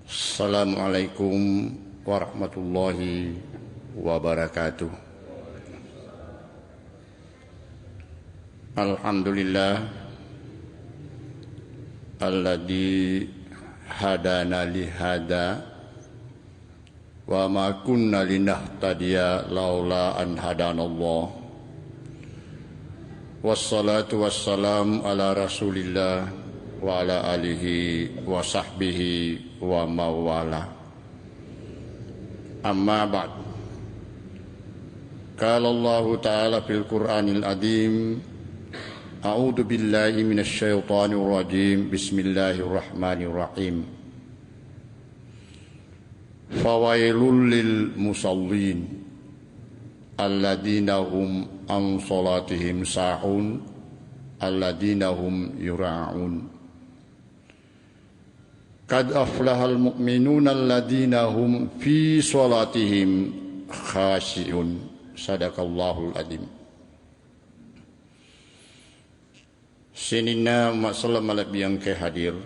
Assalamualaikum warahmatullahi wabarakatuh. Alhamdulillah alladzi hadana li hada wa ma kunna linahtadiya laula an hadanallah. Wassalatu wassalam ala Rasulillah wa ala alihi wa sahbihi wa mawala. Amma ba'd. Qala Allah Ta'ala fil Qur'anil Azim, a'udzu billahi minasy syaithanir rajim. Bismillahirrahmanirrahim. Fawailul lil musallin alladzina hum an salatihim sahun alladzina hum yura'un. Qad aflahal mu'minuna alladzina hum fi salatihim khashi'un. Sadaqallahul azim. Sinina masalah malak yang ke hadir.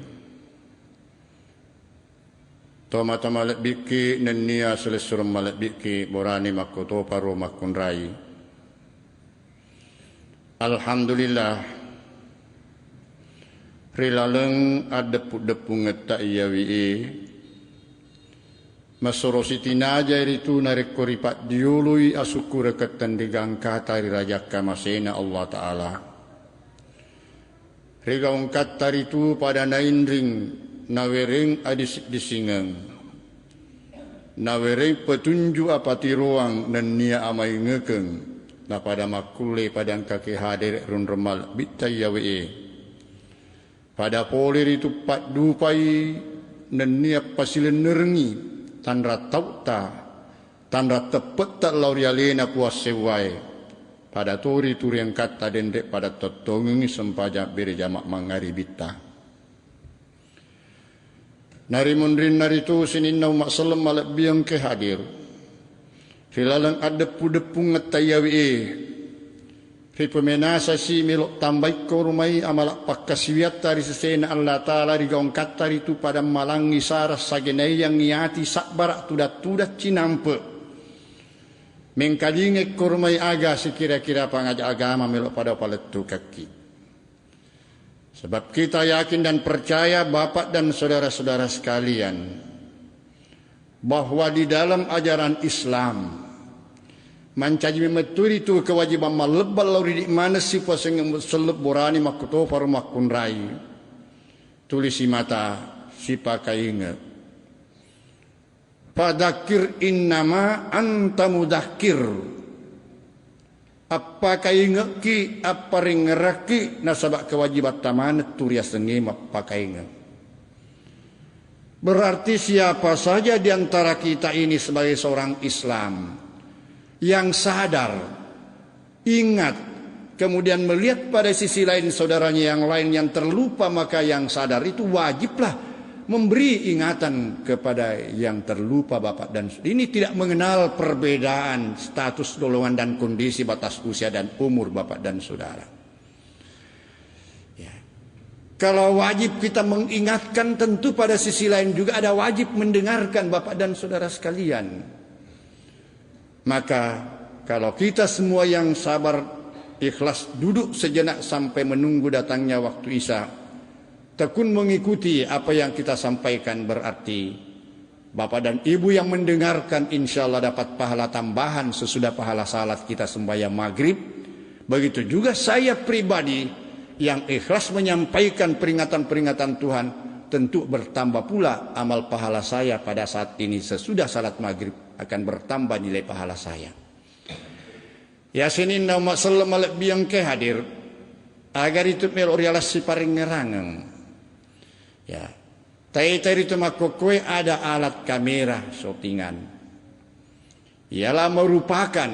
Toma malak biki nenia selesur malak biki borani makoto paro makun rai. Alhamdulillah. Rilaleng adepu-depu ngetak iyawi masorositina jairitu narik koripat diului asukura ketendigang katari rajaka masena Allah Ta'ala. Rigaung kataritu pada nainring nawering adis disingeng. Nawering petunjuk apati ruang dan nia amai ngekeng. Na pada makule padang kaki hadir run remal bitayawi. Pada polir itu pat dupai dan niat pasilen nerengi tanra tauta tanra tepet tak laurialena puas sewai pada turi yang kata dendek pada totongi sempaja beri jamak mangari bita nari mundrin nari tu sininna umak salam malak biang ke hadir filalang adepu-depu ngetayawi Ripemenasa si melok tambai korumai amalak pakasiwiat dari sesena Allah Ta'ala rigaung katar itu pada malangi saras sagenai yang niati sakbarak tudat cinampe. Mengkalinge korumai aga sekira-kira pangajak agama melok pada paletu kaki. Sebab kita yakin dan percaya Bapak dan saudara-saudara sekalian bahwa di dalam ajaran Islam mancaji memeturi itu kewajiban malebal lauri di mana si pasang seleb borani makuto faru makun rai tulisi mata si pakai ingat padakir innama anta mudakir apa kaingat ki apa ringeraki nasabak kewajiban taman turia sengi pakai ingat. Berarti siapa saja di antara kita ini sebagai seorang Islam yang sadar, ingat, kemudian melihat pada sisi lain saudaranya yang lain yang terlupa, maka yang sadar itu wajiblah memberi ingatan kepada yang terlupa Bapak dan ini tidak mengenal perbedaan status golongan dan kondisi batas usia dan umur Bapak dan Saudara. Ya. Kalau wajib kita mengingatkan, tentu pada sisi lain juga ada wajib mendengarkan Bapak dan Saudara sekalian. Maka kalau kita semua yang sabar ikhlas duduk sejenak sampai menunggu datangnya waktu Isya, tekun mengikuti apa yang kita sampaikan, berarti Bapak dan Ibu yang mendengarkan insya Allah dapat pahala tambahan sesudah pahala salat kita sembahyang maghrib. Begitu juga saya pribadi yang ikhlas menyampaikan peringatan-peringatan Tuhan, tentu bertambah pula amal pahala saya pada saat ini sesudah salat maghrib akan bertambah nilai pahala saya. Ya sinin nama salam alak biang ke hadir agar itu melorialas si paring ngerangeng. Ya, tai-tai itu makokwe ada alat kamera shootingan. Ialah merupakan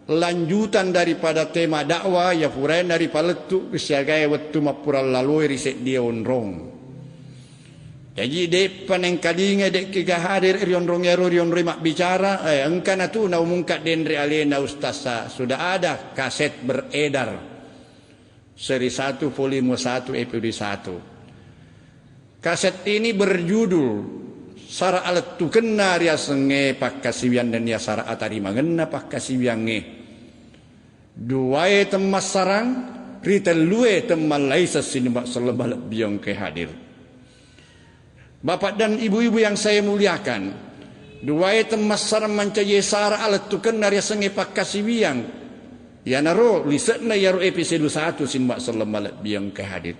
lanjutan daripada tema dakwah ya furain dari paletu kesiagai waktu mapural lalu riset dia onrong. Jadi dek paneng kadinga dek kega hadir rion rong mak bicara engkana tu na umungkat dendre alena ustasa sudah ada kaset beredar seri 1 volume 1 episode 1. Kaset ini berjudul sara alat tu kena ria senge pak kasiwian dan ya sara atari mangenna pak kasiwiange duae temas sarang ritelue temal laisa sinima selebal biang ke hadir. Bapak dan ibu-ibu yang saya muliakan, duae temas sarang mancaye sara alat tu kena ria senge pak kasiwiang ya naro lisetna yaro episode 1 sinima selebal biang ke hadir.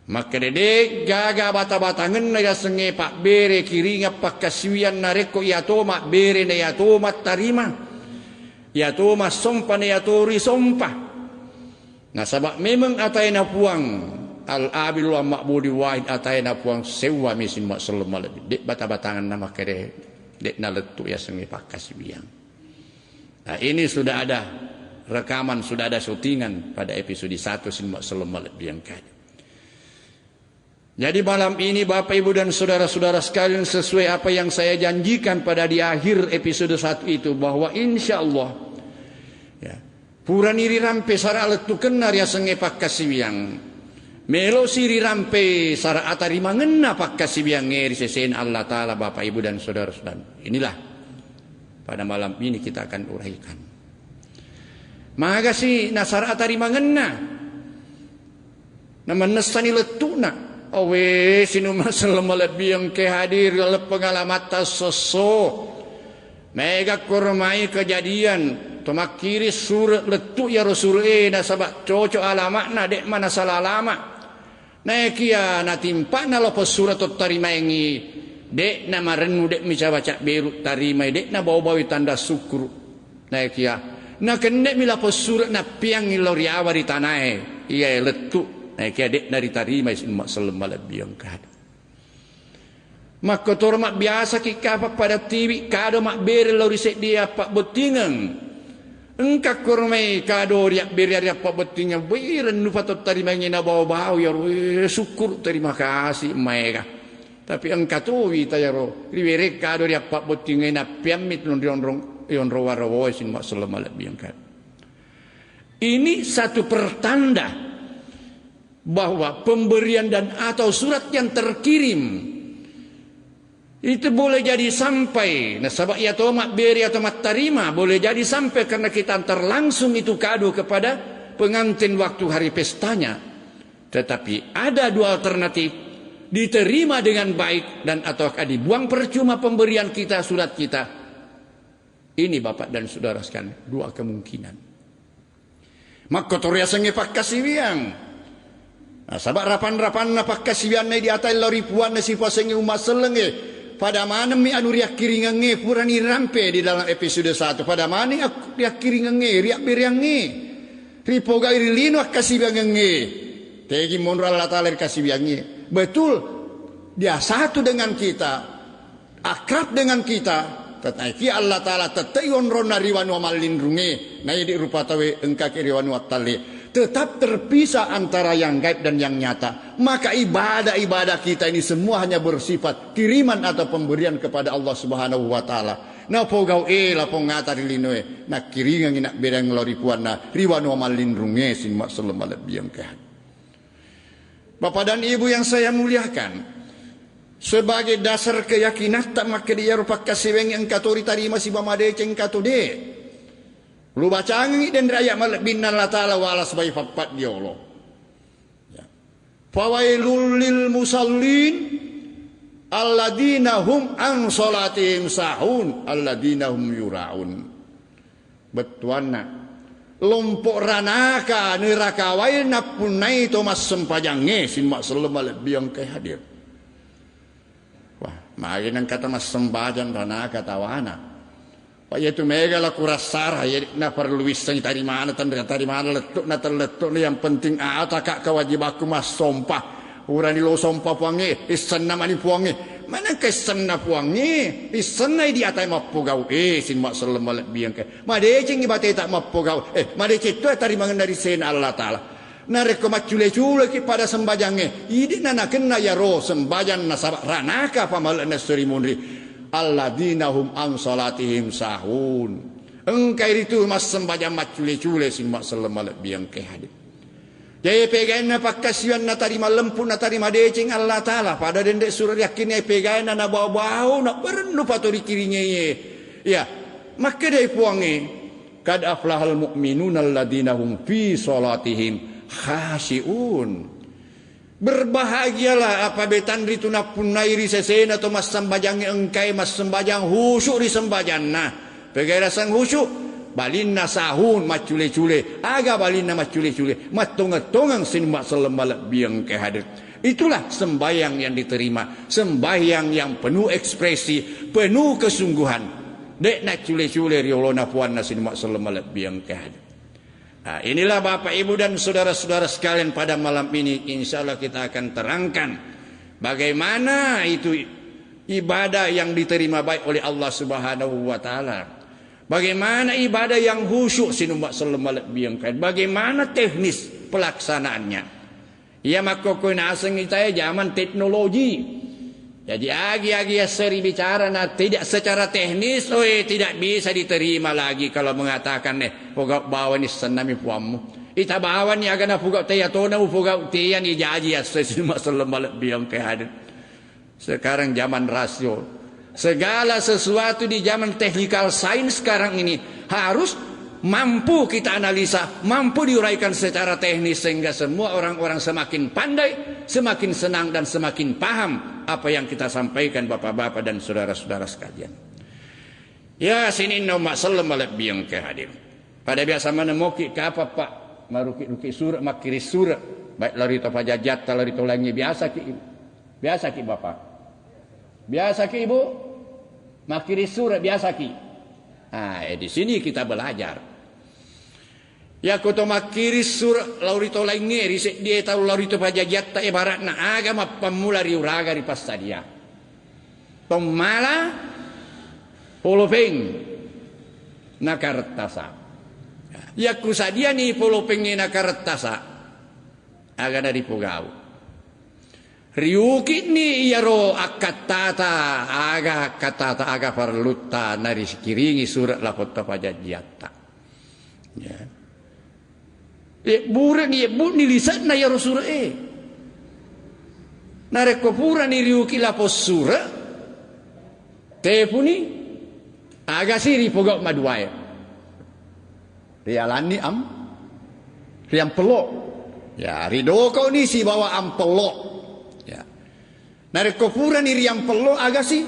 Maka dedek gaga bata-batangan na senge pak bere kiringa pak kasiwian nareko yato mak bere na yato mat tarima yato mas sompa na yato risompa na sabak memang atay na puang al-abil wa makbudi wahid atay na puang sewa misin mak selama lebih dek bata-batangan na makere dek na letu ya senge pak kasiwian. Nah ini sudah ada rekaman, sudah ada syutingan pada episode 1 sin mak selama lebih yang kaya. Jadi malam ini Bapak Ibu dan saudara-saudara sekalian, sesuai apa yang saya janjikan pada di akhir episode 1 itu, bahwa insya Allah ya, pura niri rampe sara alat tukena ria senge pak kasiwiang melo siri rampe sara atari mangena pak kasiwiang ngeri sesen Allah Ta'ala. Bapak Ibu dan saudara-saudara, inilah pada malam ini kita akan uraikan. Maka si nasara atari mangena nama nesani letuna awe sinu masalah lebih yang kehadir dalam pengalaman tasoso mega kurmai kejadian tomak kiri surat letu ya rasul nasabak cocok alamat na dek mana salah lama nekia na timpa na lopo surat tarima ingi dek na marenu dek mica baca beru tarima dek na bawa-bawa tanda syukur nekia na kendek milapo surat na piang iloriawa di tanah iya letu naik adek dari tarima isin mak selama lebih yang kado. Mak kotor mak biasa kikapa pada TV kado mak beri lorisek dia pak betingan. Engkak kurmai kado riak beri riak pak betingan. Biren lupa tot tarima ngina bawa-bawa ya syukur terima kasih mereka. Tapi engkak tu wita ya ro riwere kado riak pak betingan na piamit nondrong yon rawa-rawa isin mak selama lebih yang kado. Ini satu pertanda bahwa pemberian dan atau surat yang terkirim itu boleh jadi sampai nasabak ya tomak beri atau mat tarima boleh jadi sampai karena kita antar langsung itu kado kepada pengantin waktu hari pestanya. Tetapi ada dua alternatif, diterima dengan baik dan ataukah dibuang percuma pemberian kita, surat kita. Ini Bapak dan Saudara sekalian, dua kemungkinan. Maka toria senge pak kasiwiang nah, sabak rapan-rapan na pakkasiwian na di atai loripuan na si pasengi umat selenge pada mana mi anu riak kiringange purani rampe di dalam episode 1 pada mana aku riak kiringange riak beriange ripoga irilino kasiwiange tegi monro Allah Ta'ala kasiwiange betul dia satu dengan kita akrab dengan kita tetapi Allah Ta'ala tetai onron nariwan wa malindrunge na di rupa tawe engka kiriwan wa tali tetap terpisah antara yang gaib dan yang nyata. Maka ibadah-ibadah kita ini semua hanya bersifat kiriman atau pemberian kepada Allah Subhanahu wa taala. Na pogau la pongata rilinoe na kiringan ina berang loripuan na riwan wa malindrunge sin mak selema lebih kehan. Bapak dan Ibu yang saya muliakan, sebagai dasar keyakinan tak maka dia rupa kasiweng yang katori tarima si bamade ceng katode. Lu bacangi dan raya malak binna Allah Ta'ala wala sebagai fapat dia Allah. Ya. Fawailul lil musallin alladina hum an salatihim sahun alladina hum yura'un. Betuana lompok ranaka neraka wail napunai Thomas sempajange sin mak selema lebih yang hadir. Wah, mari nang kata mas sembajan ranaka tawana. Pak yaitu mega la kurasara ya na perlu wisang tadi mana letuk na terletuk yang penting ata kak kewajib aku mas sompah urani lo sompah puange isan nama ni puange mana kesan na puange isan na di atai mapugau sin mak selema lebih yang ke madece ngibate tak mapugau madece tu tadi mangan dari sen Allah Ta'ala na reko macule-cule ki pada sembajange idi na kena ya ro sembajan na sabak ranaka pamal na seremoni alladina hum an salatihim sahun. Engkai itu mas sembahyang mat cule-cule sin mak selama lebih yang kehadir. Jadi pegain na pakasian na tarima lempu na tarima decing Allah Ta'ala. Pada dendek surah yakin ya pegain na bau-bau na perlu patori kirinya ye. Ya, maka dari puangi kad aflahal mu'minun alladina hum fi salatihim khashi'un. Berbahagialah apa betan rituna punairi sesena atau mas sembajang engkai mas sembajang husyuk di sembajang. Nah, pegai rasang husyuk balinna sahun macule-cule aga balinna macule-cule matongang-tongang sinma selembalak biang kehadir. Itulah sembayang yang diterima, sembayang yang penuh ekspresi, penuh kesungguhan. Dek nak cule-cule riolona puanna sinma selembalak biang kehadir. Nah, inilah Bapak Ibu dan saudara-saudara sekalian, pada malam ini insya Allah kita akan terangkan bagaimana itu ibadah yang diterima baik oleh Allah Subhanahu wa Ta'ala. Bagaimana ibadah yang khusyuk sinumba selemalak biangkan. Bagaimana teknis pelaksanaannya. Ya maka kau asing kita zaman teknologi. Jadi agi-agi seri bicara tidak secara teknis, tidak bisa diterima lagi kalau mengatakan pugak bawa ni senami puamu. Ita bawa ni agana pugak taya tona pugak tiya ni jaji sinumba selemalak biangkan. Sekarang zaman rasio. Segala sesuatu di zaman technical science sekarang ini harus mampu kita analisa, mampu diuraikan secara teknis sehingga semua orang-orang semakin pandai, semakin senang dan semakin paham apa yang kita sampaikan Bapak-bapak dan saudara-saudara sekalian. Ya sini nama salam alaikum biang kehadir. Pada biasa mana moki ke apa Pak? Maruki-ruki surat, makiri surat. Baik lari to pajajat, lari to langi biasa ki. Biasa ki Bapak. Biasa ki Ibu. Makiri surat biasa ki. Nah, di sini kita belajar. Ya koto makiri surat laurito lainnya risik dia tahu laurito pajajat tak ibarat na agama pemula riuraga di pastadia. Pemala polopeng nakartasa. Ya kusadia ni polopeng ni nakartasa. Aga dari pugau. Riuki ni iaro akatata aga parlutta nari kiringi surat lakota pajajiata. Ya. Buran ni lisan na iaro surat Nareko pura ni riuki lapos surat. Tepuni aga siri pogok maduai. Rialani riam pelok. Ya ridoko ni si bawa pelok. Nareko pura ni riang pello agasi.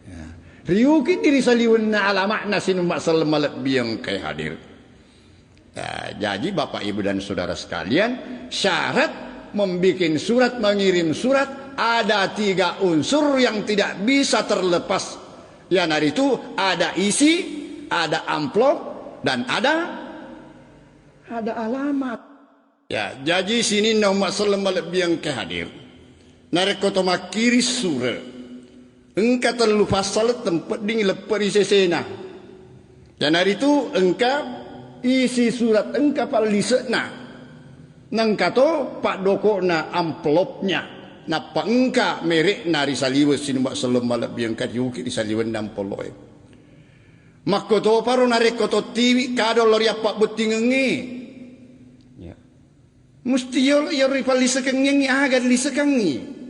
Ya. Riukin diri saliwan na alamak na sinumak selemalak biang kay hadir. Ya, jadi Bapak Ibu dan Saudara sekalian, syarat membikin surat, mengirim surat, ada 3 unsur yang tidak bisa terlepas. Ya, dari itu ada isi, ada amplop, dan ada alamat. Ya, jadi sini nama selemalak biang kay hadir. Nareko to makiri sura engka terlalu pasal tempat ding lepari sesena dan hari itu engka isi surat engka palisena nang kato pak doko na amplopnya na pa engka merek nari saliwe sinubak selembala biang kajuki di saliwen nampoloe makko to paro nareko to tiwi kado lori apa betingengi ya musti yo ripalisekengi aga lisekengi.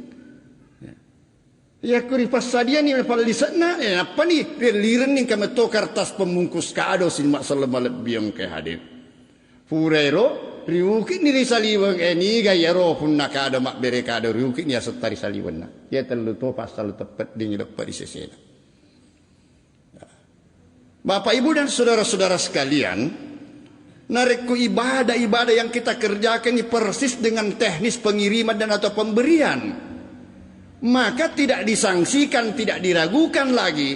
Ya kuri pasadia ni pada lisana apa ni liren ni kami to kertas pembungkus kado sinmak selemalak biang ke hadir. Furero riuki ni risaliwang ni gayaro pun nak kado mak bere kado riuki ni asetari saliwan na. Ya terlalu to pasal tepat ding lepas di sesena. Bapak Ibu dan saudara-saudara sekalian, nareku ibadah-ibadah yang kita kerjakan ini persis dengan teknis pengiriman dan atau pemberian. Maka tidak disangsikan, tidak diragukan lagi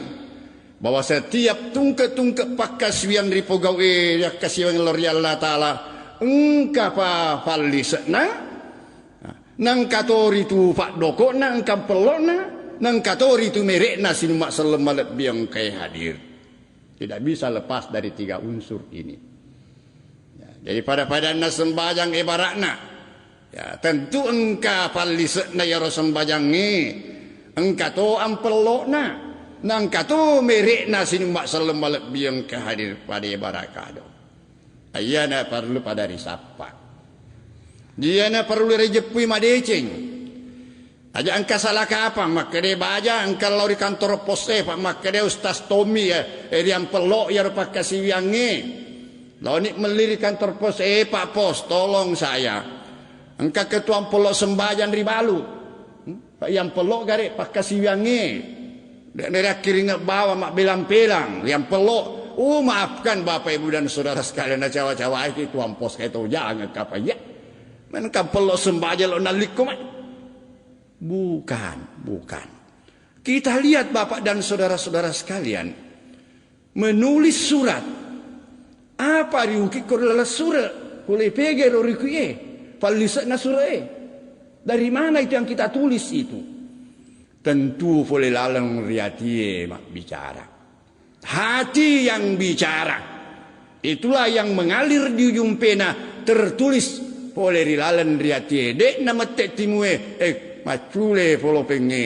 bahwa setiap tungke-tungke pakaswian ripogau ya kasihan lori Allah Ta'ala engka pa palisna nang katori tu pak doko nang kampelona nang katori tu merekna sinumak selemalak biang kai hadir. Tidak bisa lepas dari 3 unsur ini. Ya, jadi pada sembahyang ibaratna ya, tentu engka palisna ya sembajangi engka to ampelokna nang kato merekna sinumak selemalak biang kehadir pada barakado ayana perlu pada risapa Dia na perlu rejeki madecing. Aja angka salah ke apa? Maka dia baca angka lau di kantor pos pak maka dia Ustaz Tommy yang pelok ya rupa kasih wiangi. Lau ni meliri kantor pos pak pos tolong saya. Angka ketua pelok sembahyang ribalu. Pak yang pelok garik pak kasih wiangi. Dia kira bawa mak belang-belang yang pelok. Maafkan Bapak Ibu dan Saudara sekalian cawa-cawa itu tuan pos kayak tu jangan apa ya. Menkam pelok sembahyang lo nalikum. Bukan. Kita lihat Bapak dan saudara-saudara sekalian menulis surat. Apa riuki korela surat? Kule pege rorikuye. Palisakna surat. Dari mana itu yang kita tulis itu? Tentu boleh lalang riatie mak bicara. Hati yang bicara. Itulah yang mengalir di ujung pena tertulis boleh rilalan riatie. Dek nama tek timue macule polo pengi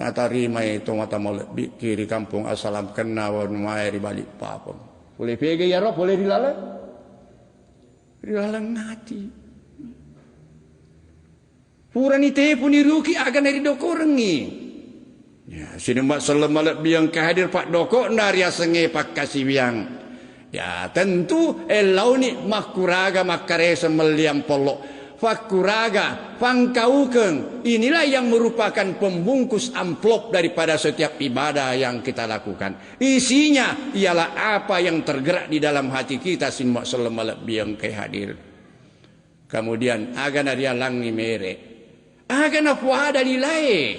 natari mai to mata molek kiri kampung asalam kena wan mai di balik papon boleh pege ya roh boleh rilalang nati purani te puni ruki akan dari doko rengi ya sini mak salam malak biang kehadir pak doko dari asenge pak kasih biang ya tentu elauni makuraga makaresa meliam polok fakuraga, pangkaukeng. Inilah yang merupakan pembungkus amplop daripada setiap ibadah yang kita lakukan. Isinya ialah apa yang tergerak di dalam hati kita sinmak selamalak biang hadir. Kemudian agana dia langi mere. Agana puada dilai.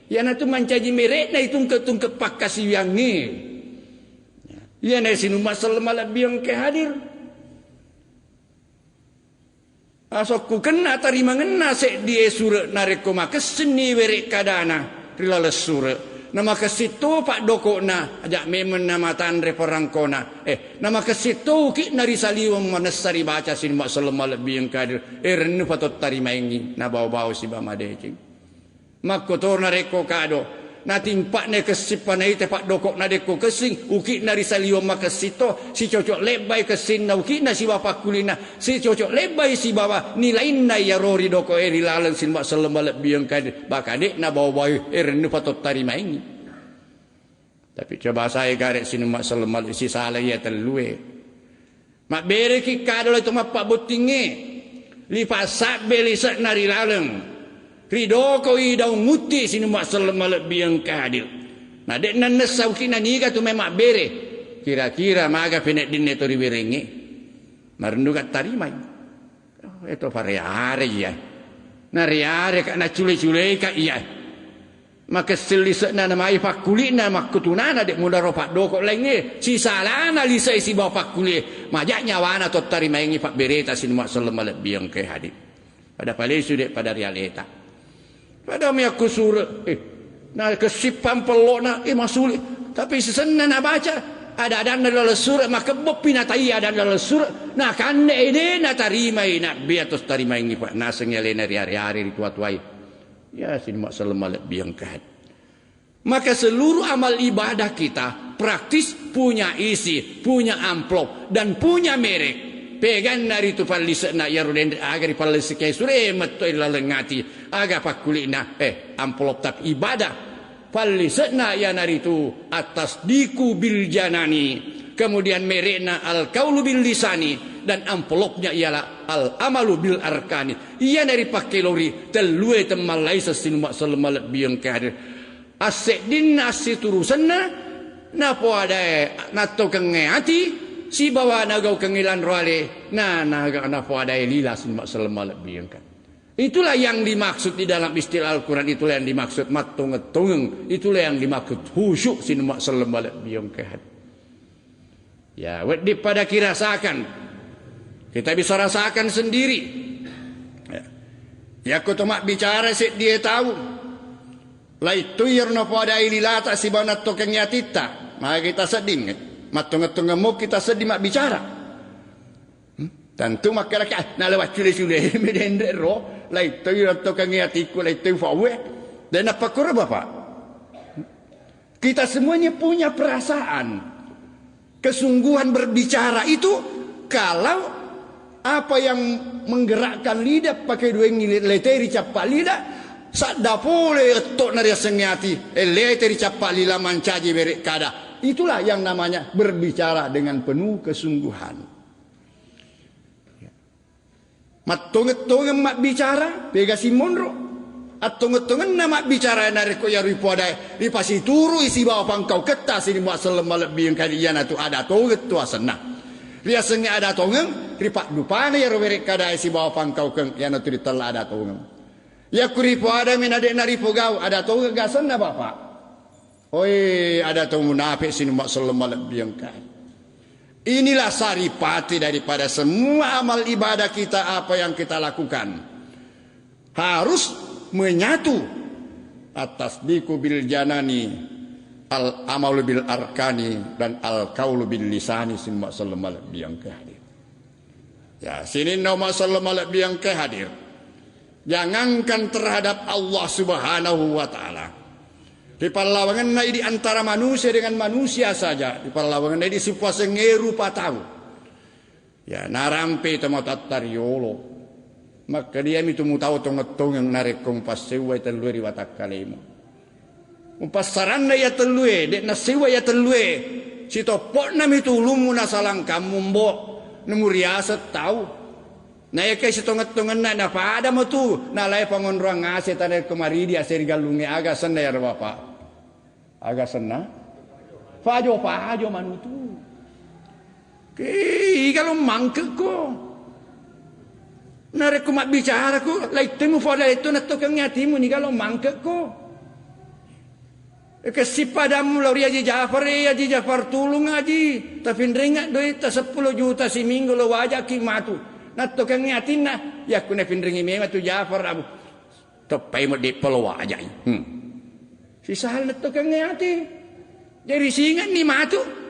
Yana tu mancaji mere na itungke pak kasih yang ni. Yana sinmak selamalak biang hadir. Asokku kena tarima ngena sek die sura nareko maka seni werek kadana rilala sura nama kesitu pak doko na ajak memen nama tandre perangkona nama kesitu ki nari saliwang manasari baca sin mak selama lebih yang kadir renu patot tarima ingi na bawa si bama decing makotor nareko kado na timpak ne kesipan ite pak dokok na deko kesing uki nari saliwang makasito si cocok lebay kesin na uki na si bapak kulina si cocok lebay si bawa nilai na ya rori doko rilalan sin mak selama lebih yang kadir bakadek na bawa renu patot tarima ingi. Tapi coba saya garek sini mak selamal isi salah ya telue. Mak bere ki kadal itu mak pak butinge. Lipat sabe lisak nari laleng. Rido ko idau nguti sini mak selamal biang kadil. Nah dek nan nesau kina niga tu memak bere. Kira-kira maga penek dinne tori berenge. Marendu kat tarimai. Itu variare ya. Nariare kak na cule-cule kak iya. Maka selisek na namai pak kulit na mak kutunana dek muda ropak dokok lainnya si salana lisai si bapak kulit majak nyawana tot tarima ingi pak bereta sin mak selamal biang ke hadir pada palesu dek pada realita pada mi aku surah na kesipan pelok na masuli tapi sesena na baca ada dalam surah maka bopina tai ada dalam surah na kan ide na tarima ina biatos tarima ingi pak nasengnya lena hari-hari tua-tuai ya sin mak selamal biang kehat. Maka seluruh amal ibadah kita praktis punya isi, punya amplop dan punya merek. Pegan dari tu palisna ya roden agar palisike sure metto ilalengati aga pakulina amplop tak ibadah. Palisna ya nari tu atas diku bil janani. Kemudian merekna al kaulu bil lisani dan amplopnya ialah al amalu bil arkani. Ia dari pakai lori telue temalai sesin mak selamal biang kadir. Asek din nasi turusanna napo ada nato kengati si bawa nagau kengilan roale naga napo ada lila sin mak selamal biang kadir. Itulah yang dimaksud di dalam istilah Al-Quran, itulah yang dimaksud matung-tung, itulah yang dimaksud khusyuk sin mak selamal biang kadir. Ya, wedi pada kirasakan. Kita bisa rasakan sendiri. Ya, aku tu mak bicara sik dia tahu. Lai tuyur no pada ililata si banat tokeng yatita. Maka kita seding. Matung-tung gemuk kita sedih mak bicara. Tentu mak kira-kira na lewat cule-cule medendre ro. Lai tuyur tokeng yatiku lai tuyur fawe. Dan apa kurang Bapak? Kita semuanya punya perasaan. Kesungguhan berbicara itu kalau Apa yang menggerakkan lidah pakai dua leteri capak lidah. Sadda pole etok naria sengiati. Leteri capak lila mancaji berek kada. Itulah yang namanya berbicara dengan penuh kesungguhan. Matonget-tonget mak bicara. Pega si monro. Atong-tongan na mak bicara nariko ya ripo ada. Ripasi turu isi bawa pangkau ketas ini mak selem lebih yang kalian itu ada tonget tu asana. Biasanya ada tongeng. Ripak dupane ya roberek kada isi bawa pangkau keng. Yang itu ditela ada tongeng. Ya kuripo ada minadek naripo gau. Ada tongeng gasan na bapak. Oi ada tong munafik sini mak selem lebih yang kalian. Inilah saripati daripada semua amal ibadah kita apa yang kita lakukan. Harus menyatu atas diku bil janani al amalu bil arkani dan al qaulu bil lisani simma sallallahu alaihi hadir. Ya, sini nama sallallahu alaihi hadir. Jangankan terhadap Allah Subhanahu wa taala. Di palawangan di antara manusia dengan manusia saja. Di palawangan di sipuasa ngeru patau. Ya, narampe tamatat tariolo. Maka dia itu mu tahu tong-tong yang narik kong pas sewa telue riwatak kalemo. Pas saranda ya telue, dek na sewa ya telue. Si topok nam itu lumu na salang kamu mbok, nemuriasa tahu. Na ya kay si tong-tongan na pada mo tu, na lay pangonruang ngase tanay kemari dia seri galungi aga sana ya bapak. Aga sana. Fajo manutu. Kay kalau mangke ko. Narik mak bicara ko, like temu pada itu nak tukang nyatimu ni kalau mangke ko. Kesipadamu lori Haji Jafar tulung Haji, tapi ringat duit 10 juta si minggu lo wajah kimatu. Nak tukang nyatin na, ya aku nak pindringi memang tu Jafar abu. Tepai mo di polo wajah. Si sahal nak tukang nyati. Jadi singan ni matu.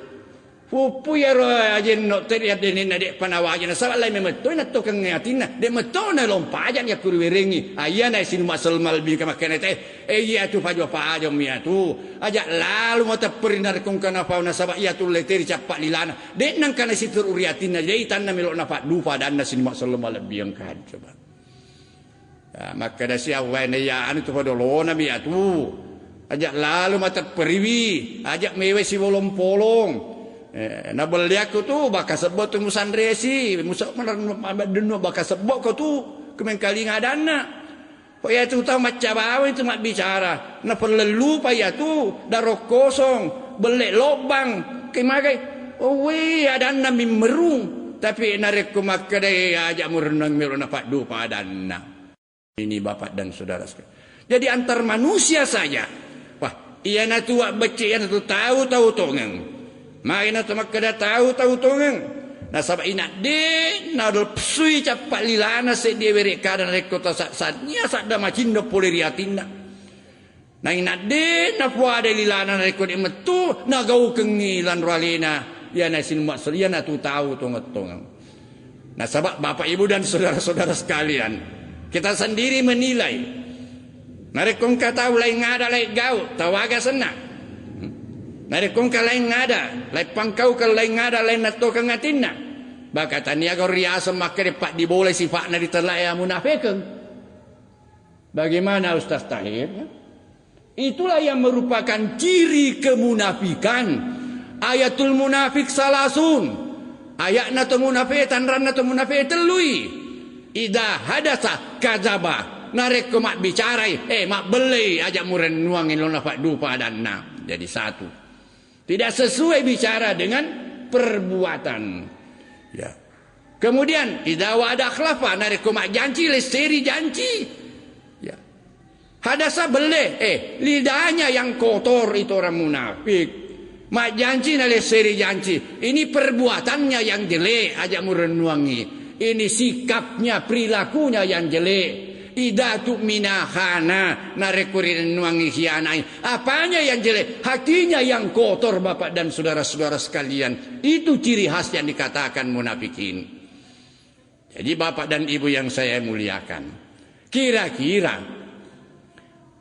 Pupu ya ro ajen no teriat denin adek panawajan sabab lai memeto na tukang ngatina de meto na lompajan ya kurwirengi aya na sinu masal malbi ka makene teh ya tu fajo fajo mia tu aja lalu mata perinar kong kana fauna sabab ya tu leteri capak lilana de nang kana situr uriatina de tanna melo na fa dupa dan na sinu masal malbi yang kan coba maka da sia wane ya anu tu fadolona mia tu aja lalu mata periwi aja mewe si bolong-polong. Na beliaku tu baka sebut tu musandresi musak mana denu baka sebut ko tu kemengkali ngadana kok ya tu tahu macam bawa itu mak bicara na perlu pa ya tu darok kosong belek lobang kemagai oh we adana mimerung tapi narek ku makadai ajak murenang miruna pak du padana ini bapak dan saudara sekalian jadi antar manusia saja wah iya na tu becik ya tu tahu tongeng main atau makada tahu tongeng. Nah sabab ina de na dol psui capak lilana se de werek kadan rekota satnya sadda macin do poleriatinna. Nah ina de na puade lilana rekot metu na gau kengilan ralena ya na sin maksud ya na tu tahu tongeng. Nah sabab bapak ibu dan saudara-saudara sekalian kita sendiri menilai. Narek kong kata ulai ngada lai gau tawaga senang. Nari kong kalay ngada, lay pangkau kalay ngada, lay nato kang atinna. Baka tanya kau riasa makanya pak diboleh sifat na ditelaya munafikan. Bagaimana Ustaz Tahir? Itulah yang merupakan ciri kemunafikan. Ayatul munafik salasun. Ayat nato munafik tanran nato munafik telui. Ida hadasa kadzaba. Narek ko mak bicarai, mak beli ajak muren nuangin lo nafak dupa dan na. Jadi satu. Tidak sesuai bicara dengan perbuatan. Ya. Kemudian idza wa'ada akhlafa nareko mak janji lesteri janji. Ya. Hadasa bele lidahnya yang kotor itu orang munafik. Mak janji na lesteri janji. Ini perbuatannya yang jelek ajak merenungi. Ini sikapnya perilakunya yang jelek. Ida tu'mina khana narekurin nuangi khianai. Apanya yang jelek? Hatinya yang kotor bapak dan saudara-saudara sekalian. Itu ciri khas yang dikatakan munafikin. Jadi bapak dan ibu yang saya muliakan. Kira-kira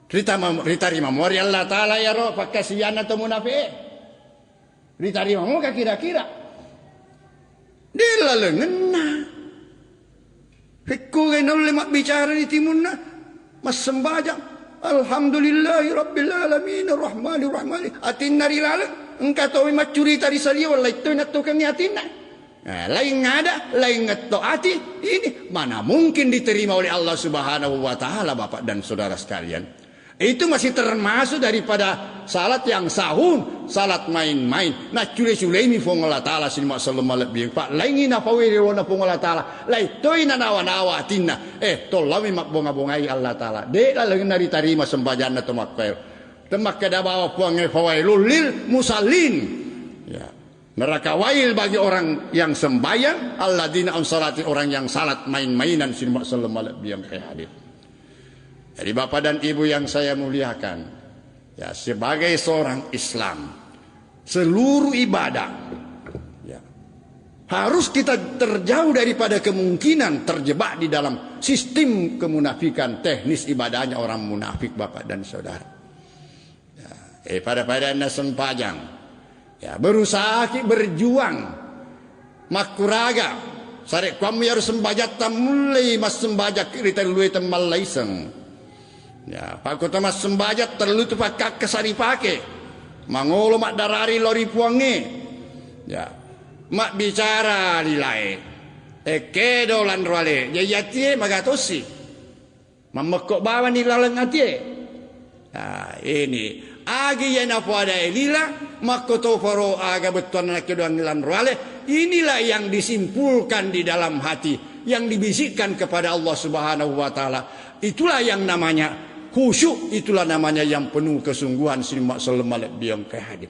Rita memori Allah Ta'ala ya roh pakasian atau munafik. Rita mau kira-kira. Dia lalu ngena. Hikku kenal mak bicara di timunna. Mas sembajang. Alhamdulillahi rabbil alamin arrahmanir rahim. Atinna rilala. Engkau tahu mak curita di salia wallahi itu nak tukang atinna. Nah, lain ngada, lain ngetaati. Ini mana mungkin diterima oleh Allah Subhanahu wa taala Bapak dan Saudara sekalian. Itu masih termasuk daripada salat yang sahun, salat main-main. Nah cule-cule mi fong Allah taala sini mak sallallahu alaihi pak lain ina pawiri wana fong Allah taala. Lai toina nawa-nawa tinna. Tolong mak bonga-bongai Allah taala. De la lagi nari tarima sembahyang atau makkel. Temak kada bawa puang fawailul lil musallin. Ya. Neraka wail bagi orang yang sembahyang, alladzina an salati orang yang salat main-mainan sini mak sallallahu alaihi hadir. Jadi Bapak dan Ibu yang saya muliakan, ya sebagai seorang Islam, seluruh ibadah ya, harus kita terjauh daripada kemungkinan terjebak di dalam sistem kemunafikan teknis ibadahnya orang munafik Bapak dan Saudara. Ya, pada anda sempajang, ya berusaha berjuang, makuraga, sarek kamu harus sembajat mulai mas sembajak kita luwe temal laiseng. Ya, Pak Kota Mas sembajat terlalu tu pakak kesari pake. Mangolo mak darari lori puange. Ya. Mak bicara dilai. Kedo lan roale. Jayatie magatosi. Mamekok bawa ni laleng atie. Nah, ini agi yang apa ada elila makoto faro aga betuan nak kedoang lan roale. Inilah yang disimpulkan di dalam hati, yang dibisikkan kepada Allah Subhanahu wa taala. Itulah yang namanya khusyuk, itulah namanya yang penuh kesungguhan simak selemalek biang kehadip.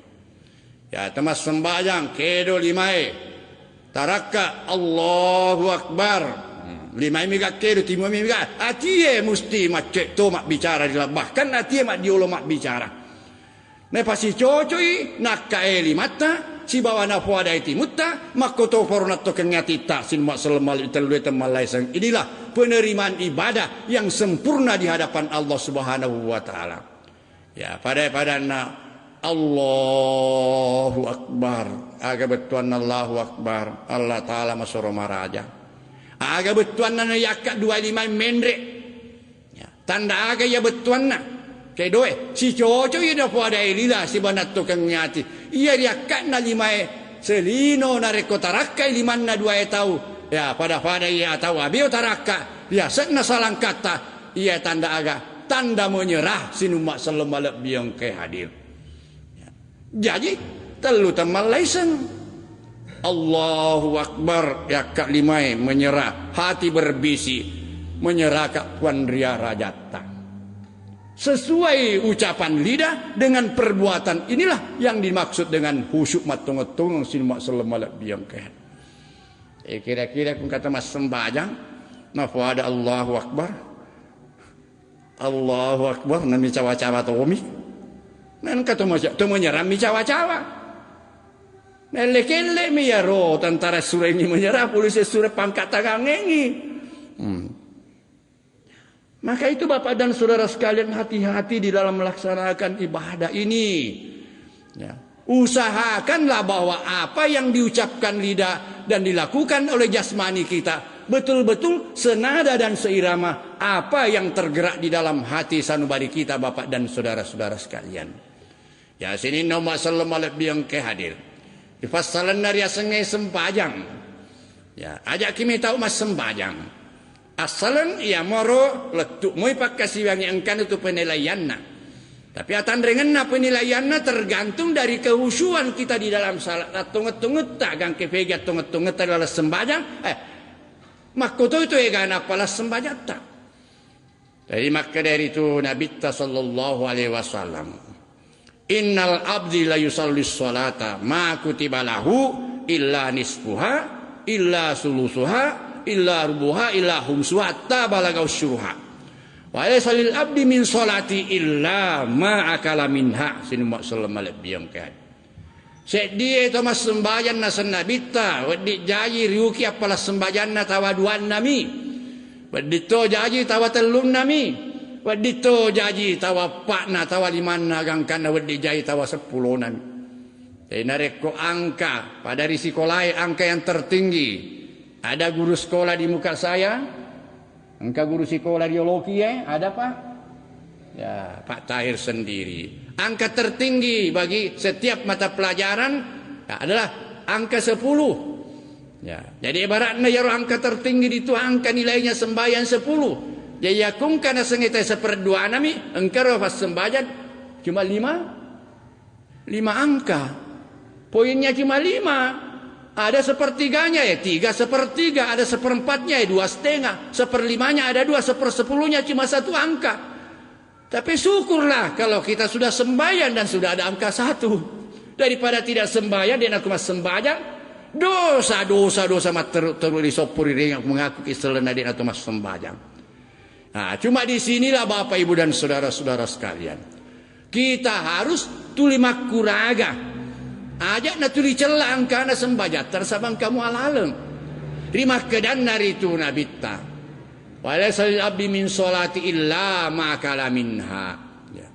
Ya temas sembahyang kedo limai taraka Allahu Akbar. Limai mega kedo timu mega atie musti macet to mak bicara di bahkan atie mak diolo mak bicara. Ne pasi cocoi nak kaeli mata si bawa na fuada iti mutta makoto fornat to kenyatita sin mak selemalek telue temalai sang. Inilah penerimaan ibadah yang sempurna di hadapan Allah Subhanahu wa taala. Ya, pada Allahu Akbar. Aga betuan Allahu Akbar. Allah taala masoro maraja. Aga betuan na yakat 25 mendre. Ya, tanda aga ya betuan na. Kedoe si coco ida pada elila si banat tukang nyati. Ia yakat na limae selino na rekotarakai limanna 2 tahu. Ya pada ia tahu abio taraka ya sekna salang kata ia tanda aga tanda menyerah sinumak selemalek biang ke hadir ya. Jadi telu tamal laisen Allahu Akbar ya kak limai menyerah hati berbisi menyerah kak puan ria rajata sesuai ucapan lidah dengan perbuatan inilah yang dimaksud dengan khusyuk matung-tung sinumak selemalek biang ke hadir. Kira-kira kun kata mas sembahyang napa ada Allahu Akbar nami cawa-cawa tomi nan kata mas to menyerah mi cawa-cawa nelekele mi yaro tentara sura ini menyerah polisi sura pangkat tagangengi maka itu Bapak dan Saudara sekalian hati-hati di dalam melaksanakan ibadah ini ya. Usahakanlah bahwa apa yang diucapkan lidah dan dilakukan oleh jasmani kita betul-betul senada dan seirama apa yang tergerak di dalam hati sanubari kita Bapak dan saudara-saudara sekalian. Ya sini nomor sallallahu biang ke hadir. Difassalan dari asenge sempajang. Ya ajak kimi tahu mas sempajang. Asalan ia moro letuk moi pakai yang engkan itu penilaianna. Tapi atan rengenna penilaianna tergantung dari kehusuan kita di dalam salat. Tunget-tunget tak gang kepegat tunget-tunget adalah sembahyang. Makoto itu egan apalah sembahyang tak. Jadi maka dari itu Nabi sallallahu alaihi wasallam. Innal abdi la yusalli sholata ma kutiba lahu illa nisfuha illa sulusuha illa rubuha illa humsuha tabalaga usyuruha. Wa salil abdi min sholati illa ma akala minha sinu sallallahu alaihi wasallam. Sedie to mas sembahyang na sanabita wedi jayi riuki apalah sembahyang na tawaduan nami. Wedi to jayi tawatelun nami. Wedi to jayi tawa pakna tawa limanna gangkana wedi jayi tawa 10 nami. Jadi nareko angka pada risiko lain angka yang tertinggi. Ada guru sekolah di muka saya Engkau guru sekolah biologi ada Pak? Ya, Pak Tahir sendiri. Angka tertinggi bagi setiap mata pelajaran adalah angka 10. Ya, jadi ibaratnya ya angka tertinggi itu angka nilainya sembahyang 10. Jadi yakum kana sengita seperdua nami engkau pas sembahyang cuma 5 angka. Poinnya cuma 5. Ada sepertiganya 3/4, ada seperempatnya 2,5, seperlimanya ada 2, sepersepuluhnya cuma 1 angka. Tapi syukurlah kalau kita sudah sembahyang dan sudah ada angka 1. Daripada tidak sembahyang dan aku mas sembahyang, dosa mat terus sopuri ringan mengaku keselena dan atau mas sembahyang. Nah, cuma di sinilah Bapak Ibu dan saudara-saudara sekalian, kita harus tuli makuraga. Ajak na tuli celah angka na sembahyang tersabang kamu alaleng. Rimah kedan naritu nabitta. Walaysa abdi min sholati illa ma kala minha. Ya.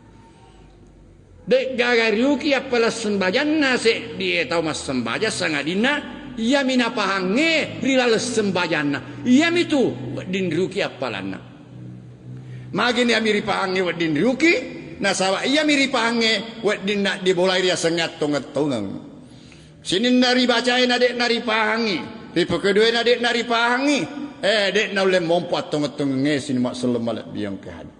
Dek gagariuki apalah sembahyang nase dia tahu mas sembahyang sangadina ia mina pahange rilales sembahyang ia mitu wadin riuki apalana. Magin ia miri pahange wadin riuki nasawa ia miri pahange wadin nak dibolai dia sengat tonget-tongeng. Sinin dari bacain adek nari pahangi, tipe kedua adek nari pahangi. Dek na ulem mompat tong-tong ngesin mak selemalat biang kehan.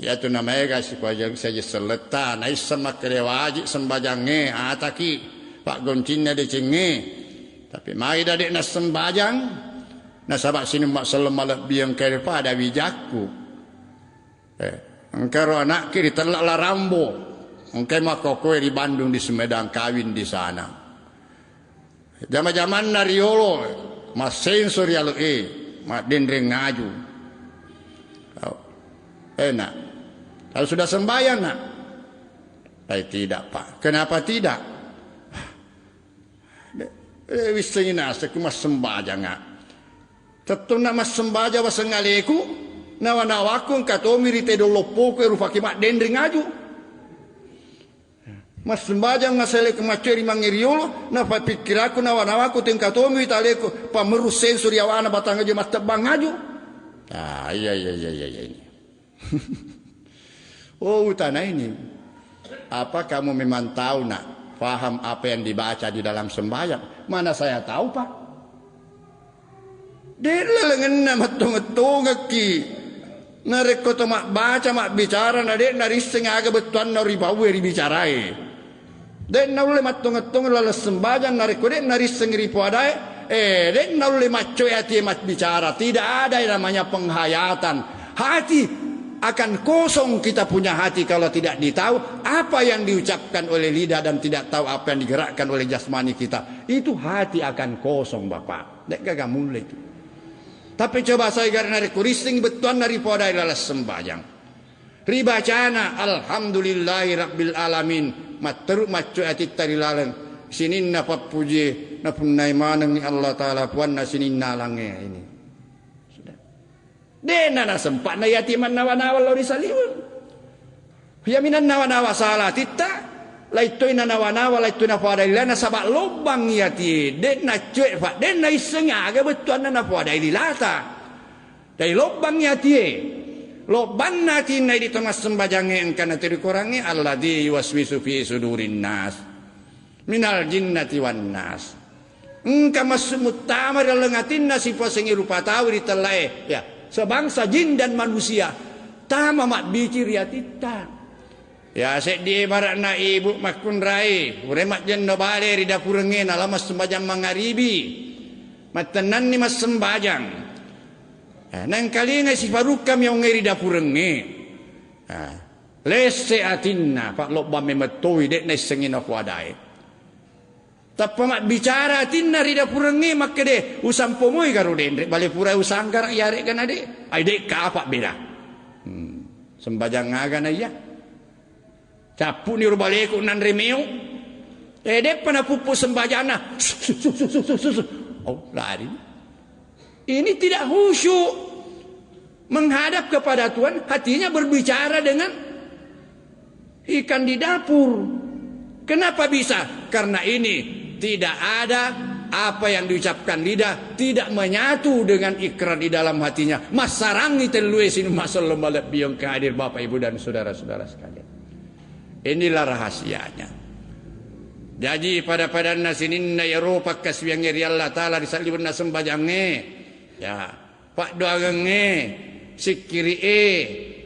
Ya tu namanya guys supaya saja seleta na isma kere wajib sembahyang ataki Pak Goncinnya de cenge. Tapi mai dek na sembahyang na sabak sini mak selemalat biang kere pada wijakku. Engkau anak kiri telaklah Rambo. Engkau mak kokoe di Bandung di Sumedang kawin di sana. Zaman-zaman nariolo mas sensor ya lo mak dendreng ngaju. Enak. Kalau sudah sembahyang nak. Tapi tidak Pak. Kenapa tidak? Wis sengina seku mas sembahyang nak. Tetuna mas sembahyang wasengaleku. Nawa-nawaku katomi rite dolopo ko rufaki mak dendreng ngaju. Mas sembahyang masale ke maceri mangiriolo na pikir aku nawa-nawaku tingkatomi taleku pamerus sensor yawana batang aja mas tebang ngaju. Iya ini. Oh tanah ini. Apa kamu memang tahu nak paham apa yang dibaca di dalam sembahyang? Mana saya tahu Pak. Delelengan nama tongetongeki. Nareko to mak baca mak bicara nadek nariseng aga betuan naribawe ribicarai. Den naule matong-tong lalas sembahyang nareko den nariseng ripo adai. Den naule maco hati mat bicara. Tidak ada yang namanya penghayatan. Hati akan kosong kita punya hati kalau tidak ditahu apa yang diucapkan oleh lidah dan tidak tahu apa yang digerakkan oleh jasmani kita. Itu hati akan kosong Bapak. Dek gagah mulai itu. Tapi coba saya karena rekurising betuan ripo adai lalas sembahyang. Ribacana alhamdulillahi rabbil alamin. Materuk macu atit tari laleng sinin na papuji na punai maneng ni Allah Ta'ala puan na sinin na lange ini sudah dena na sempat na yatiman nawa-nawa lo disaliun yaminan nawa-nawa salah tita laitoy na nawa-nawa laitoy na padayla na sabak lobang yati den na cuek pak den na isengaga betuan na padayla lata dari lobang yati Loban natin na dito mas sembajange ang kanatiri korangi alladhi yuwaswisu fi sudurin nas minal jinnati wan nas. Engka mas mutama dalengatin na si paseng irupa tahu di telai ya sebangsa jin dan manusia tama mak bicir ya tita. Ya sek di barak na ibu makun rai uremat jen no bale ri dapurenge na lamas sembajang mangaribi. Matenan ni mas sembajang. Nang kali nga si Farukam yung ngeri dapureng nge. Lese atinna pak lobba memetoi dek na sengin aku adai. Tapi mak bicara atinna ri dapureng nge makke de usam pomoy karo dendrek bale pura usanggar yare kan ade. Ai dek ka apa beda. Sembajang ngaga na iya. Capu ni rubaleku nan remeo. Dek pana pupu sembajana. Oh lari. Ini tidak khusyuk menghadap kepada Tuhan, hatinya berbicara dengan ikan di dapur. Kenapa bisa? Karena ini tidak ada apa yang diucapkan lidah tidak menyatu dengan ikrar di dalam hatinya. Masarangi telue sini masal lembalap biong kehadir Bapak Ibu dan saudara-saudara sekalian. Inilah rahasianya. Jadi pada nasinin na Eropa kasbiang ngeri Allah Ta'ala disalibun na sembajange. Ya, pak doange, sikiri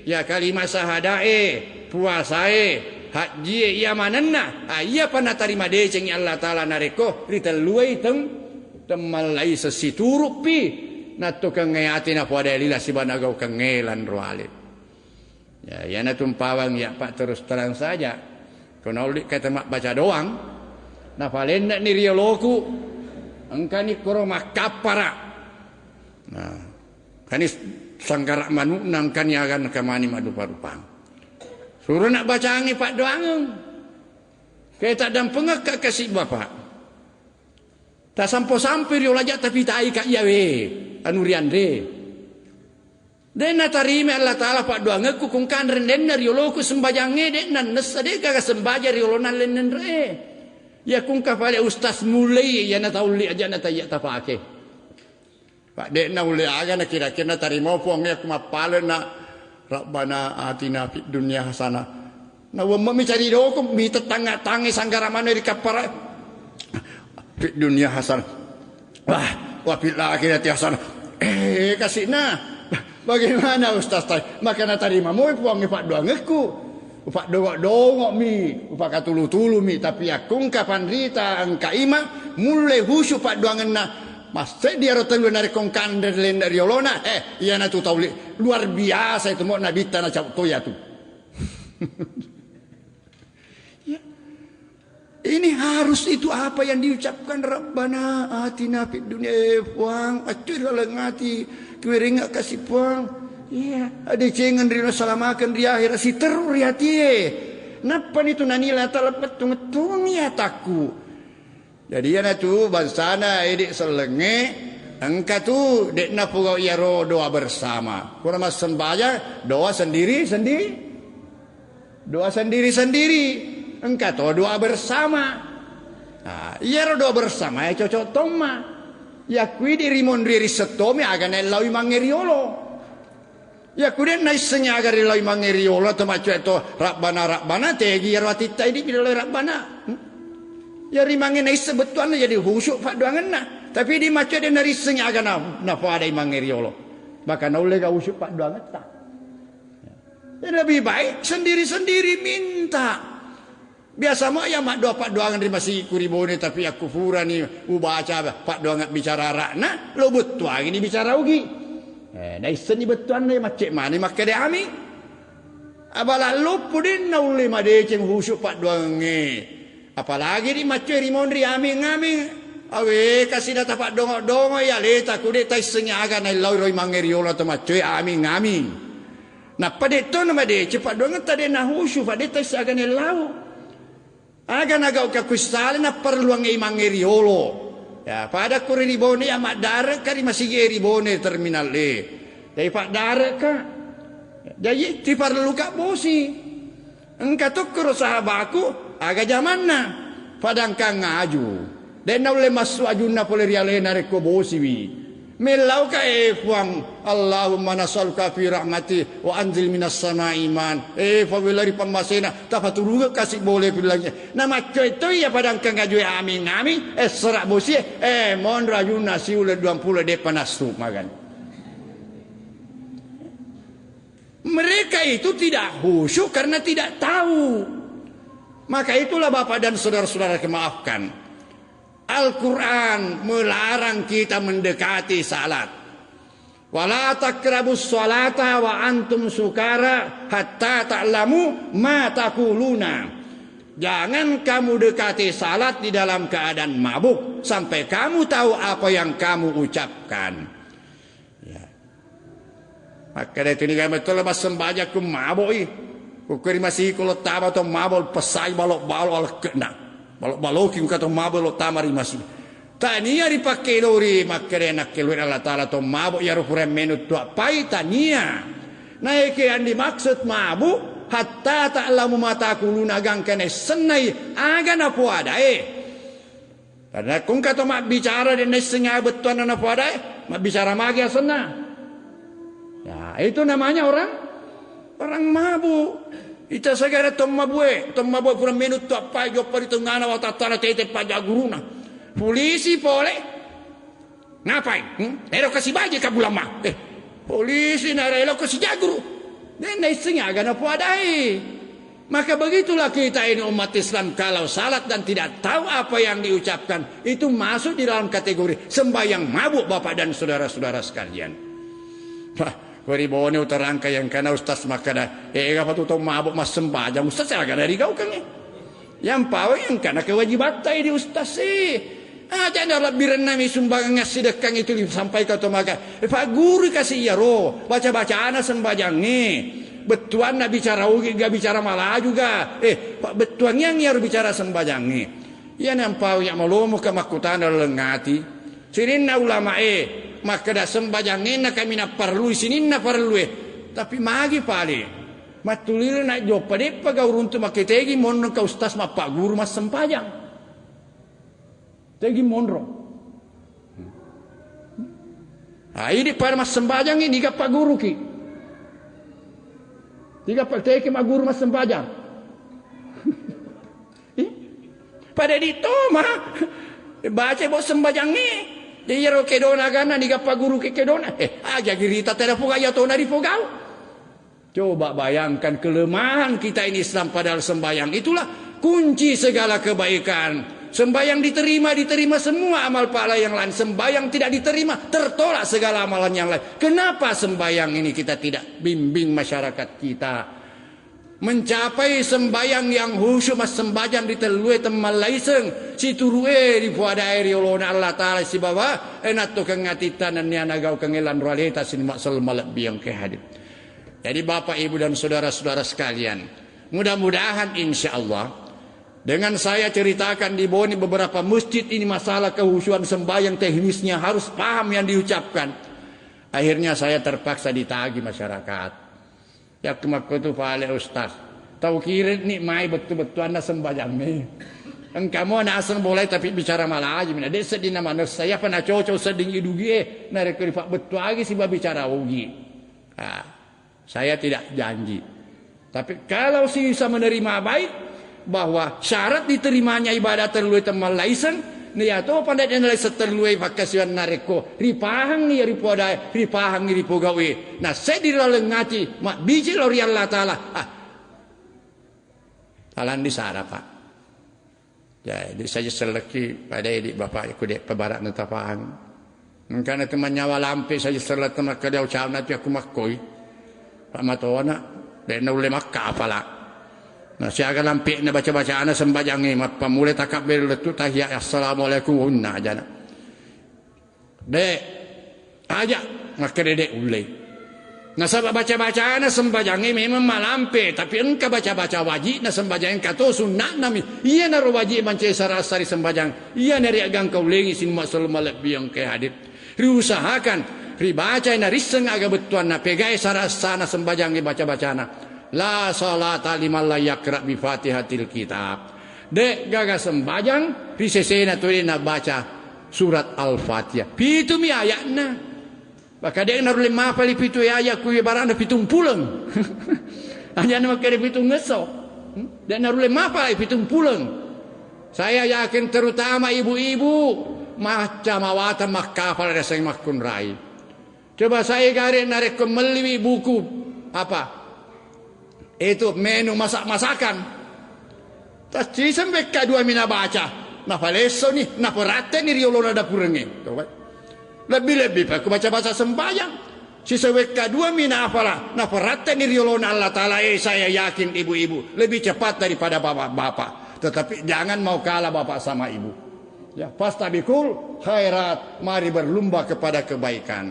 ya kalimat sahadae, puasae, haji ya manenna. Iya pana tarima deceng Allah Ta'ala nareko rita luai temalai sesiturupi nato kengayati na pada lila sibanagau kengelan roalit. Ya, yana tumpawang ya pak terus terang saja. Kono ulik kata mak baca doang. Na falenda ni rioloku angkani koroma kapara. Nah, kanis sangkarak manu nangkani agan kamani madu parupang. Suruh nak baca angi pak doang. Kita dan pengak kasih bapak. Tak sampai riolajak tapi tak ikat yawe anuriande. Den tarime Allah Ta'ala pak doang aku kungkan renden rioloku sembajange den nan nesade kagak sembaja riolonan lenen re. Ya kung kapale ustaz mulai ya na tauli aja na tayak tapake. Pak dek na uli aga na kira-kira tarimo puang ya kumapale na Rabbana atina fid dunya hasanah. Na wamma mi cari doko mi tetangga-tangga sanggara mana di kapara. Fid dunya hasanah. Wah fil akhirati hasanah. Kasih na. Bagaimana ustaz tay? Maka na tarima mo puang pak doang aku. Upak dongok mi, upak katulu-tulu mi, tapi akung kapan rita angka ima mulai husu pak doangan na mas dia rotan lu nari kongkan dari dari olona iya na tu tauli luar biasa itu mau nabita na cak toya tu. Ya. Ini harus itu apa yang diucapkan Rabbana atina fid dunya puang acur lengati keweringa kasih puang. Iya, ada cengan rina salamakan di akhirat si terur hati. Napa itu nanila talapat tungetung ya taku. Jadi ya tu bansana edik selenge engka tu dek na pugau iaro doa bersama. Kurang mas sembahyang doa sendiri. Doa sendiri. Engka tu doa bersama. Nah, iaro doa bersama ya cocok toma. Ya kui di rimon riri setomi agak lawi mangeriolo. Ya kemudian naisnya agar ilai mangeriolo atau macam itu Rabbana tegi yarwati taidi bila Rabbana. Ya rimangi nais sebetulnya jadi khusyuk pak doangan na. Tapi di macam dia narisnya agar na pada mangeriolo. Maka naule ka khusyuk pak doangan tak. Ya, lebih baik sendiri-sendiri minta. Biasa mau ya mak doa pak doangan masih kuribone tapi aku furani ubaca pak doangan bicara rakna lo betul ini bicara ugi. Nah iseni betuan ni macam mana maka dia ami. Abala lupu din na uli madeceng husyuk pak doange. Apalagi di macam rimon ri ami ngami. Awe kasih data pak dongo ya leta kude tai senya aga na lau roi mangeriola to macam ami ngami. Nah pada itu nama de cepat doange tadi na husyuk pada tai aga na lau. Aga naga uka kusale na perluang ei mangeriolo. Ya, pada kuri ribone amat darat kari masih ribone terminal le. Dari pak darat ka. Jadi ti perlu ka bosi. Engka tukur sahabatku aga zaman na. Padang ka ngaju. Dan na ule masu ajunna pole rialena reko bosi wi. Melau ka puang Allahumma nasaluka fi rahmati wa anzil minas sama iman. Fawilari pamasena tapaturuga kasih boleh bilangnya. Nama itu ya padang kang ngaju amin serak bosi mon rajun nasi ule 20 depan asu makan. Mereka itu tidak khusyuk karena tidak tahu. Maka itulah Bapak dan saudara-saudara kemaafkan. Al-Quran melarang kita mendekati salat. Wala taqrabus salata wa antum sukara hatta ta'lamu ma taquluna. Jangan kamu dekati salat di dalam keadaan mabuk sampai kamu tahu apa yang kamu ucapkan. Ya. Maka itu ni kami betul lepas sembahyang ku mabuk i. Kukuri masih kalau tahu atau mabuk pesai balok kena. Balok-balokin kata mabuk lo tamari masih. Tania dipakai lori makarena keluar Allah Ta'ala to mabuk ya rupure menut tua pai tania. Naik yang dimaksud mabuk hatta ta'lamu ma taquluna gangkane senai aga na puada Karena kung kata mak bicara dan nesengah betuan anak padai, mak bicara magi asana. Ya, itu namanya orang mabuk. Ita sagara tom mabue pura menut tu apa jo pari tengana wa tatana tete pajak guruna. Polisi pole. Ngapain? Ero kasih baje ka bulama. Polisi na ero kasih jaguru. Dan nesengah gana padai. Maka begitulah kita ini umat Islam, kalau salat dan tidak tahu apa yang diucapkan, itu masuk di dalam kategori sembahyang mabuk Bapak dan saudara-saudara sekalian. Wah, koribone utarangka yang kana ustaz makana, apa tu mabuk mas sembahyang ustaz saya dari kau kan. Yang pawe yang kana kewajiban di ustaz sih. Jangan lebih renami sumbangan sedekah itu sampai ke tomaga. Pak guru kasih ya roh, baca-baca anak sembahyang nih. Betuan nak bicara ugi, gak bicara malah juga. Pak betuan yang harus bicara sembayangi. Ia nampau yang malumu ke makutan lengati. Sinin na ulama maka dah sembayangin na kami na perlu sinin na perlu tapi magi pali. Matulir nak jawab pada pagaurun tu makitegi monro ka ustaz ma pak guru mas sembayang. Tegi monro. Ini pada mas sembayang ini gak pak guru ki. Tiga perteki mak guru mas sembahyang. Pada ditoma baca bos sembahyang ni. Dia ro kedona gana ni pak guru ke kedona. Aja girita tada foga ya tona di fogau. Coba bayangkan kelemahan kita ini Islam padahal sembahyang itulah kunci segala kebaikan. Sembahyang diterima semua amal pahala yang lain. Sembahyang tidak diterima, tertolak segala amalan yang lain. Kenapa sembahyang ini kita tidak bimbing masyarakat kita? Mencapai sembahyang yang khusyuk mas sembahyang ditelue temal laiseng. Si turue di puada air olona Allah Ta'ala si bawa. Enak tu kengatitan dan nianagau kengelan roalita sin maksal malak biang kehadir. Jadi Bapak Ibu dan saudara-saudara sekalian. Mudah-mudahan insya Allah. Dengan saya ceritakan di bawah ini beberapa masjid ini masalah kehusuan sembahyang teknisnya harus paham yang diucapkan. Akhirnya saya terpaksa ditagih masyarakat. Ya kemakku tu pale ustaz. Tahu kira ni mai betul-betul anda sembahyang ni. Engkamu anak asal boleh tapi bicara malah aja. Dia sedih nama saya pernah cocok sedih idugi narik kerifak betul lagi sih bicara ugi. Saya tidak janji. Tapi kalau sih bisa menerima baik. Bahwa syarat diterimanya ibadah terlue temal laisen ni ato pandai nilai seterlue vakasian nareko ripahang ni ripodai ripahang ni ripogawe nah sedira lengati mak biji lori Allah Ta'ala talan di sara pak jadi saya seleki pada di bapak aku dek pebarat netapang karena teman nyawa lampe saya selek teman kedau cau nanti aku makoi pak matona dan ule makka apala. Nah, saya akan lampik na baca-baca anak sembahyang ni mapa mulai takbir letu tahiyat assalamualaikum unna aja nak. Dek aja maka dedek ulai. Nah, sebab baca-baca anak sembahyang ni memang malampe tapi engkau baca-baca wajib na sembahyang kato sunnah nami. Ia na wajib baca sarasari sembahyang. Ia nari agang kau lengi sin maksal malak biang ke hadir. Riusahakan ribaca na riseng aga betuan na pegai sarasana sembahyang ni baca-baca na. La salata liman la yakra bi Fatihatil kitab. Dek gaga sembahyang risesena tulina baca surat Al-Fatihah. Pitu mi ayatna. Maka dek naru lima pali pitu ayat ku barana pitung pulang. Hanya nama kere pitung ngeso. Dek naru lima pali pitung pulang. Saya yakin terutama ibu-ibu macam awatan makafal reseng makun rai. Coba saya garis narik kembali buku apa? Itu menu masak-masakan. Tapi sampai kedua mina baca. Napa leso ni, napa rate ni riolona dapurenge. Lebih-lebih aku baca-baca sembahyang. Si sewek kedua mina apalah. Napa rate ni riolona Allah Ta'ala. Saya yakin ibu-ibu lebih cepat daripada bapak-bapak. Tetapi jangan mau kalah bapak sama ibu. Ya, fastabikul khairat. Mari berlomba kepada kebaikan.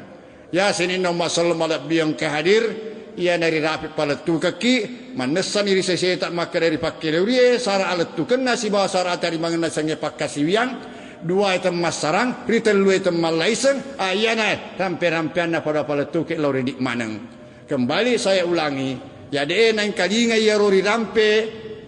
Ya, sini nomor sallallahu alaihi yang kehadir. Ia dari rapi paletu kaki manesan iri saya tak maka dari pakai leuri sara aletu kena si bawa sara dari mangena sange pakasi wiang dua itu mas sarang ritel lu itu malaisen ayana rampe-rampean pada paletu ke lori dik maneng kembali saya ulangi jadi nang kalinga ia rori rampe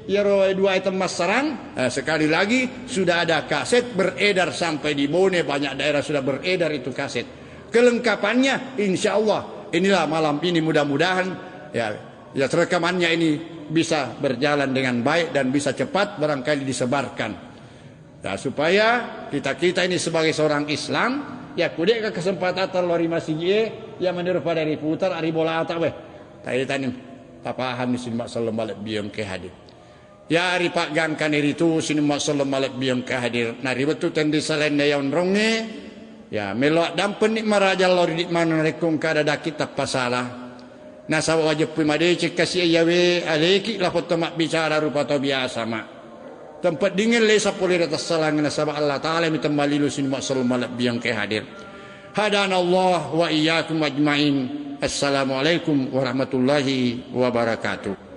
ya dua item mas sarang. Sekali lagi sudah ada kaset beredar sampai di Bone, banyak daerah sudah beredar itu kaset. Kelengkapannya insya Allah inilah malam ini, mudah-mudahan ya rekamannya ini bisa berjalan dengan baik dan bisa cepat barangkali disebarkan. Nah, supaya kita ini sebagai seorang Islam ya kudek ke kesempatan terlori masih ya menurut pada riputar ari bola tak weh. Tadi tani papahan di sini mak sallam balik biang ke hadir. Ya hari pak gangkan itu sini mak sallam balik biang ke hadir. Nah ribetu tendi selain yang ronge ya melok dampen nik maraja lori di mana rekung kada dak kitab pasalah. Nah sawa wajib pimade cek kasih yawe aleki lah foto mak bicara rupa to biasa mak. Tempat dingin le sapuli atas salang nasaba Allah taala mi tambali lu sini mak sallam balik biang ke hadir. Hadanallah wa iyyakum ajmain. Assalamualaikum warahmatullahi wabarakatuh.